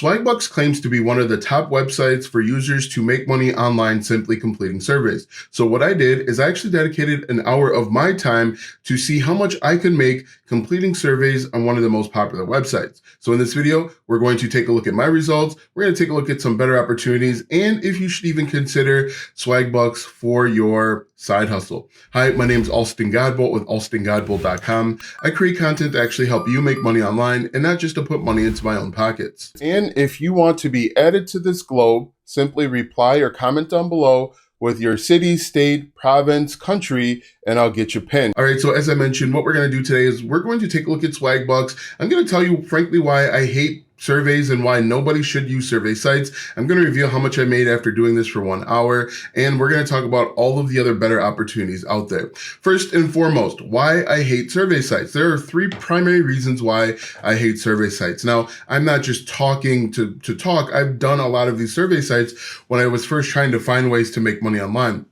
Swagbucks claims to be one of the top websites for users to make money online simply completing surveys. So what I did is I actually dedicated an hour of my time to see how much I could make completing surveys on one of the most popular websites. So in this video, we're going to take a look at my results. We're going to take a look at some better opportunities and if you should even consider Swagbucks for your side hustle. Hi, my name is Alston Godbolt with alstongodbolt.com. I create content to actually help you make money online and not just to put money into my own pockets. And if you want to be added to this globe, simply reply or comment down below with your city, state, province, country, and I'll get you pinned. All right, so as I mentioned, what we're gonna do today is we're going to take a look at Swagbucks. I'm gonna tell you, frankly, why I hate surveys and why nobody should use survey sites. I'm gonna reveal how much I made after doing this for 1 hour, and we're gonna talk about all of the other better opportunities out there. First and foremost, why I hate survey sites. There are 3 primary reasons why I hate survey sites. Now, I'm not just talking to talk. I've done a lot of these survey sites when I was first trying to find ways to make money online.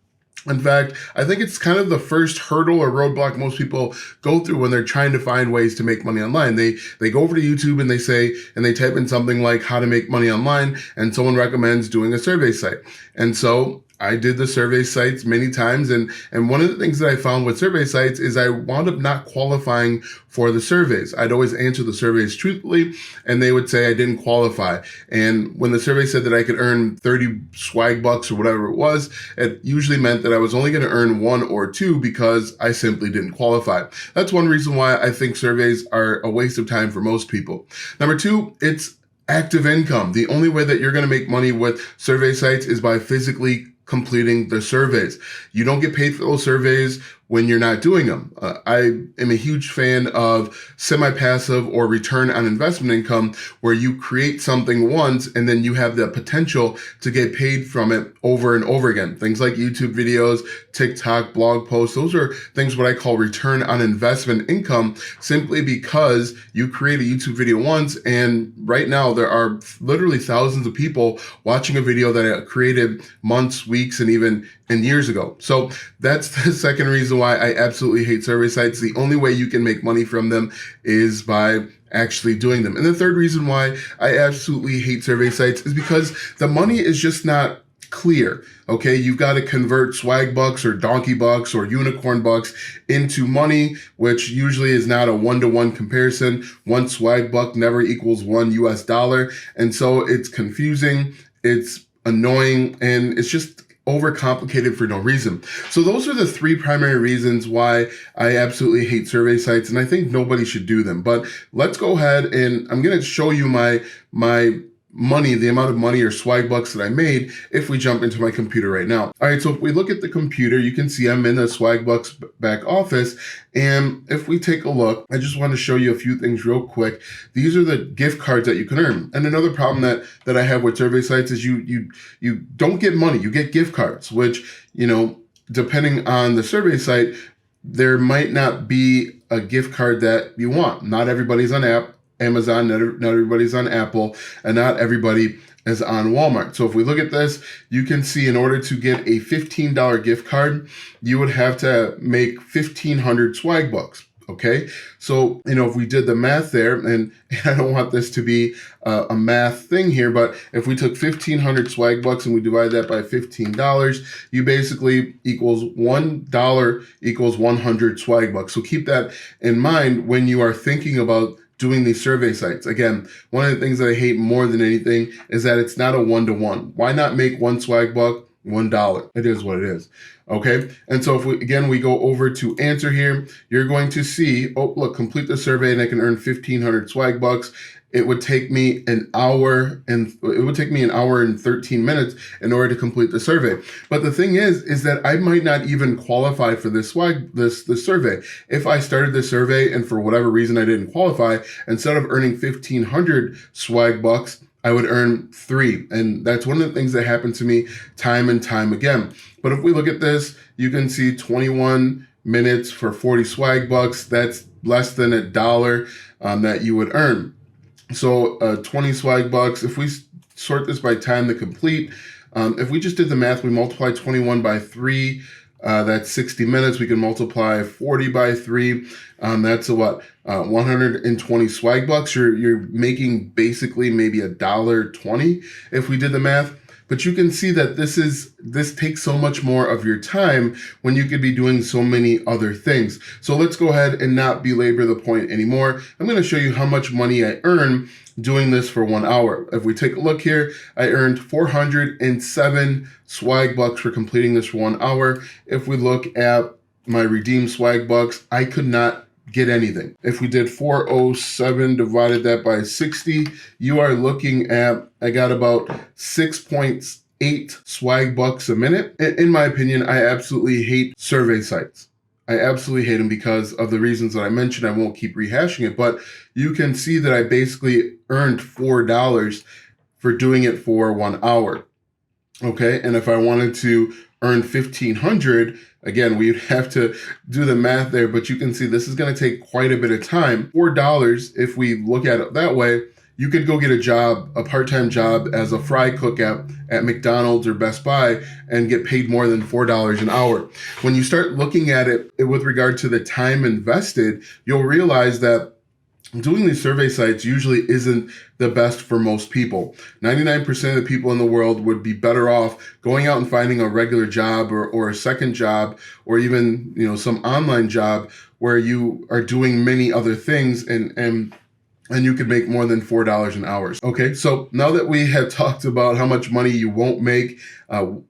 In fact, I think it's kind of the first hurdle or roadblock most people go through when they're trying to find ways to make money online. They go over to YouTube and they type in something like how to make money online, and someone recommends doing a survey site. And so I did the survey sites many times, and one of the things that I found with survey sites is I wound up not qualifying for the surveys. I'd always answer the surveys truthfully, and they would say I didn't qualify. And when the survey said that I could earn 30 swag bucks or whatever it was, it usually meant that I was only going to earn 1 or 2 because I simply didn't qualify. That's one reason why I think surveys are a waste of time for most people. Number 2, it's active income. The only way that you're going to make money with survey sites is by physically completing the surveys. You don't get paid for those surveys when you're not doing them. I am a huge fan of semi-passive or return on investment income, where you create something once and then you have the potential to get paid from it over and over again. Things like YouTube videos, TikTok, blog posts, those are things what I call return on investment income, simply because you create a YouTube video once, and right now there are literally thousands of people watching a video that I created months, weeks, and even years ago. So that's the second reason why I absolutely hate survey sites. The only way you can make money from them is by actually doing them. And the third reason why I absolutely hate survey sites is because the money is just not clear. Okay, you've got to convert swag bucks or donkey bucks or unicorn bucks into money, which usually is not a 1-to-1 comparison. 1 swag buck never equals $1 US. And so it's confusing, it's annoying, and it's just overcomplicated for no reason. So those are the 3 primary reasons why I absolutely hate survey sites, and I think nobody should do them. But let's go ahead and I'm going to show you my money, the amount of money or swag bucks that I made if we jump into my computer right now. All right, so if we look at the computer, you can see I'm in the Swagbucks back office. And if we take a look, I just want to show you a few things real quick. These are the gift cards that you can earn. And another problem that I have with survey sites is you don't get money, you get gift cards, which, you know, depending on the survey site, there might not be a gift card that you want. Not everybody's on Amazon, not everybody's on Apple, and not everybody is on Walmart. So if we look at this, you can see in order to get a $15 gift card, you would have to make 1,500 swag bucks. Okay, so, you know, if we did the math there, and I don't want this to be a math thing here, but if we took 1,500 swag bucks and we divide that by $15, you basically equals $1 equals 100 swag bucks. So keep that in mind when you are thinking about doing these survey sites. Again, one of the things that I hate more than anything is that it's not a 1-to-1. Why not make 1 swag buck $1? It is what it is. Okay, and so if we go over to answer here, you're going to see, oh look, complete the survey and I can earn 1,500 swag bucks. It would take me an hour and 13 minutes in order to complete the survey. But the thing is that I might not even qualify for this survey. If I started the survey and for whatever reason I didn't qualify, instead of earning 1,500 swag bucks, I would earn 3. And that's one of the things that happened to me time and time again. But if we look at this, you can see 21 minutes for 40 swag bucks. That's less than $1 that you would earn. So 20 swag bucks, if we sort this by time to complete, if we just did the math, we multiply 21 by 3, That's 60 minutes. We can multiply 40 by 3. That's a what? 120 swag bucks. You're making basically maybe $1.20 if we did the math. But you can see that this takes so much more of your time when you could be doing so many other things. So let's go ahead and not belabor the point anymore. I'm going to show you how much money I earn doing this for 1 hour. If we take a look here, I earned 407 swag bucks for completing this 1 hour. If we look at my redeemed swag bucks, I could not get anything. If we did 407 divided that by 60, you are looking at, I got about 6.8 swag bucks a minute. In my opinion, I absolutely hate survey sites. I absolutely hate them because of the reasons that I mentioned. I won't keep rehashing it, but you can see that I basically earned $4 for doing it for 1 hour. Okay, and if I wanted to earn 1,500, again, we'd have to do the math there, but you can see this is going to take quite a bit of time. $4, if we look at it that way, you could go get a job, a part-time job as a fry cook at McDonald's or Best Buy and get paid more than $4 an hour. When you start looking at it with regard to the time invested, you'll realize that doing these survey sites usually isn't the best for most people. 99% of the people in the world would be better off going out and finding a regular job or a second job or even, some online job where you are doing many other things and you could make more than $4 an hour. Okay, so now that we have talked about how much money you won't make,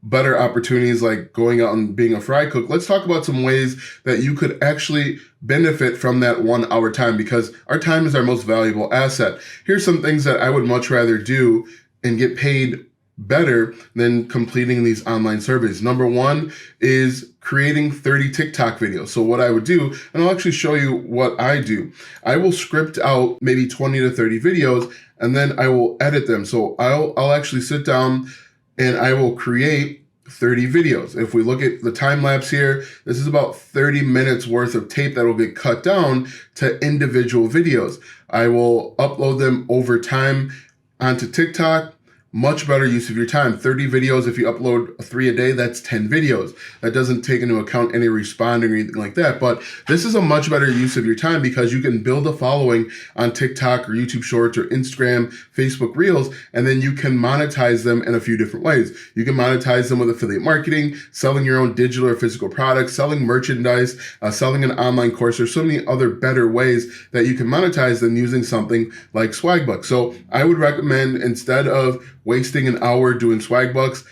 better opportunities like going out and being a fry cook, let's talk about some ways that you could actually benefit from that 1 hour time, because our time is our most valuable asset. Here's some things that I would much rather do and get paid better than completing these online surveys. Number one is creating 30 TikTok videos. So what I would do, and I'll actually show you what I do. I will script out maybe 20 to 30 videos and then I will edit them. So I'll actually sit down and I will create 30 videos. If we look at the time lapse here, this is about 30 minutes worth of tape that will get cut down to individual videos. I will upload them over time onto TikTok. Much better use of your time. 30 videos, if you upload 3 a day, that's 10 videos. That doesn't take into account any responding or anything like that. But this is a much better use of your time because you can build a following on TikTok or YouTube Shorts or Instagram, Facebook Reels, and then you can monetize them in a few different ways. You can monetize them with affiliate marketing, selling your own digital or physical products, selling merchandise, selling an online course. There's so many other better ways that you can monetize than using something like Swagbucks. So I would recommend, instead of wasting an hour doing Swagbucks,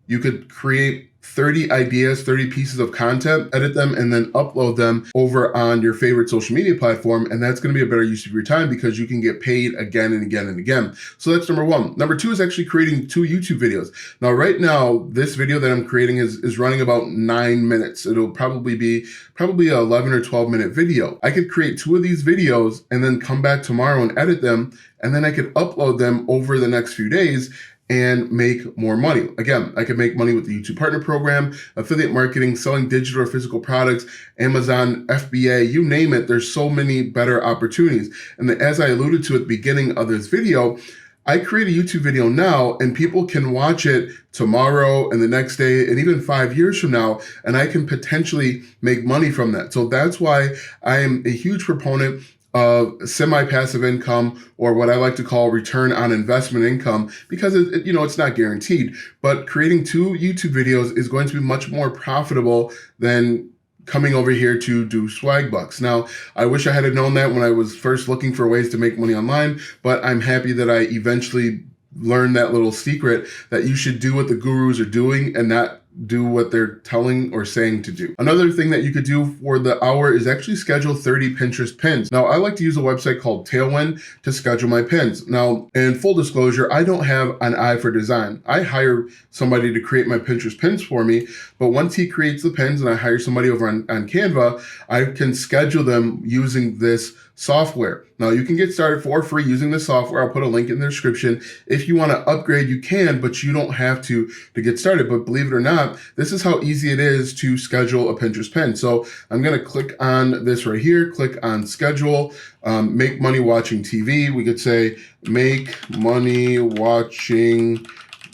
you could create 30 ideas, 30 pieces of content, edit them, and then upload them over on your favorite social media platform. And that's going to be a better use of your time because you can get paid again and again and again. So that's number one. Number two is actually creating 2 YouTube videos. Now, right now, this video that I'm creating is running about 9 minutes. It'll probably be an 11 or 12 minute video. I could create 2 of these videos and then come back tomorrow and edit them. And then I could upload them over the next few days and make more money. Again, I could make money with the YouTube Partner Program, affiliate marketing, selling digital or physical products, Amazon, FBA, you name it. There's so many better opportunities. And as I alluded to at the beginning of this video, I create a YouTube video now and people can watch it tomorrow and the next day and even 5 years from now, and I can potentially make money from that. So that's why I am a huge proponent of semi-passive income, or what I like to call return on investment income, because it's not guaranteed, but creating 2 YouTube videos is going to be much more profitable than coming over here to do Swagbucks. Now, I wish I had known that when I was first looking for ways to make money online, but I'm happy that I eventually learned that little secret that you should do what the gurus are doing and not do what they're telling or saying to do. Another thing that you could do for the hour is actually schedule 30 Pinterest pins. Now, I like to use a website called Tailwind to schedule my pins. Now, in full disclosure, I don't have an eye for design. I hire somebody to create my Pinterest pins for me, but once he creates the pins and I hire somebody over on Canva, I can schedule them using this software. Now, you can get started for free using this software. I'll put a link in the description. If you want to upgrade, you can, but you don't have to get started. But believe it or not, this is how easy it is to schedule a Pinterest pin. So I'm going to click on this right here, click on schedule, make money watching TV. We could say make money watching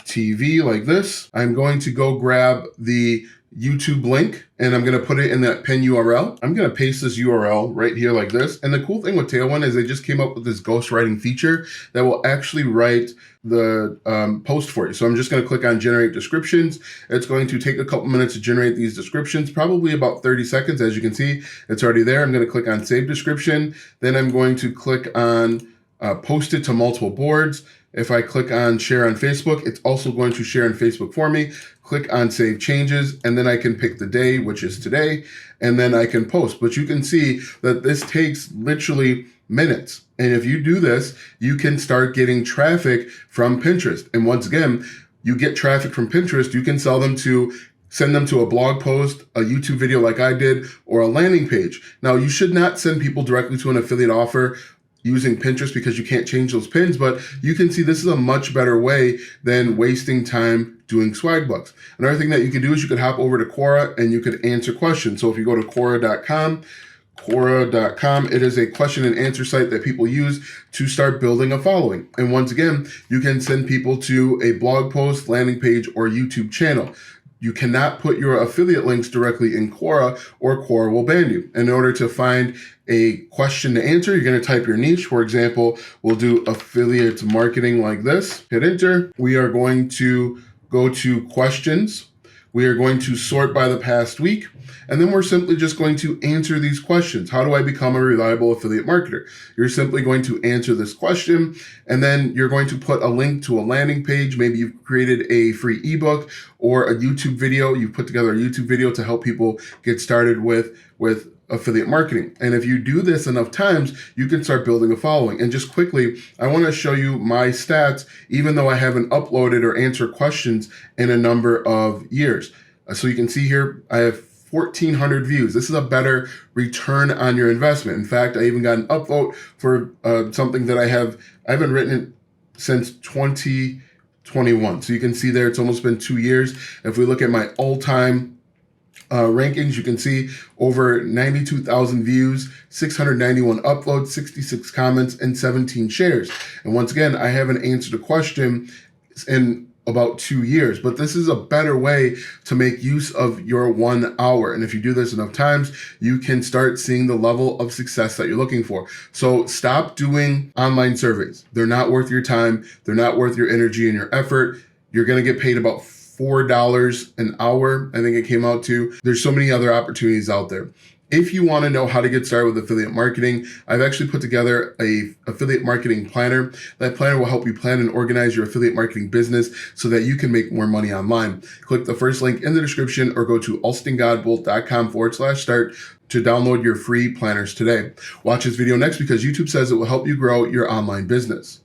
TV like this. I'm going to go grab the YouTube link, and I'm going to put it in that pin URL. I'm going to paste this URL right here like this. And the cool thing with Tailwind is they just came up with this ghostwriting feature that will actually write the post for you. So I'm just going to click on generate descriptions. It's going to take a couple minutes to generate these descriptions, probably about 30 seconds. As you can see, it's already there. I'm going to click on save description. Then I'm going to click on post it to multiple boards. If I click on share on Facebook, it's also going to share on Facebook for me. Click on save changes, and then I can pick the day, which is today, and then I can post. But you can see that this takes literally minutes. And if you do this, you can start getting traffic from Pinterest. And once again, you get traffic from Pinterest, you can send them to a blog post, a YouTube video like I did, or a landing page. Now, you should not send people directly to an affiliate offer using Pinterest because you can't change those pins, but you can see this is a much better way than wasting time doing Swagbucks. Another thing that you can do is you could hop over to Quora and you could answer questions. So if you go to Quora.com, it is a question and answer site that people use to start building a following. And once again, you can send people to a blog post, landing page, or YouTube channel. You cannot put your affiliate links directly in Quora, or Quora will ban you. In order to find a question to answer, you're going to type your niche. For example, we'll do affiliate marketing like this. Hit enter. We are going to go to questions. We are going to sort by the past week. And then we're simply just going to answer these questions. How do I become a reliable affiliate marketer? You're simply going to answer this question, and then you're going to put a link to a landing page. Maybe you've created a free ebook or a YouTube video. You've put together a YouTube video to help people get started with affiliate marketing. And if you do this enough times, you can start building a following. And just quickly, I want to show you my stats, even though I haven't uploaded or answered questions in a number of years. So you can see here, I have 1,400 views. This is a better return on your investment. In fact, I even got an upvote for something that I haven't written it since 2021. So you can see there, it's almost been 2 years. If we look at my all-time rankings, you can see over 92,000 views, 691 uploads, 66 comments, and 17 shares. And once again, I haven't answered a question in about 2 years, but this is a better way to make use of your 1 hour. And if you do this enough times, you can start seeing the level of success that you're looking for. So stop doing online surveys. They're not worth your time. They're not worth your energy and your effort. You're going to get paid about $4 an hour, I think it came out to. There's so many other opportunities out there. If you want to know how to get started with affiliate marketing, I've actually put together a affiliate marketing planner. That planner will help you plan and organize your affiliate marketing business so that you can make more money online. Click the first link in the description or go to alstongodbolt.com/start to download your free planners today. Watch this video next because YouTube says it will help you grow your online business.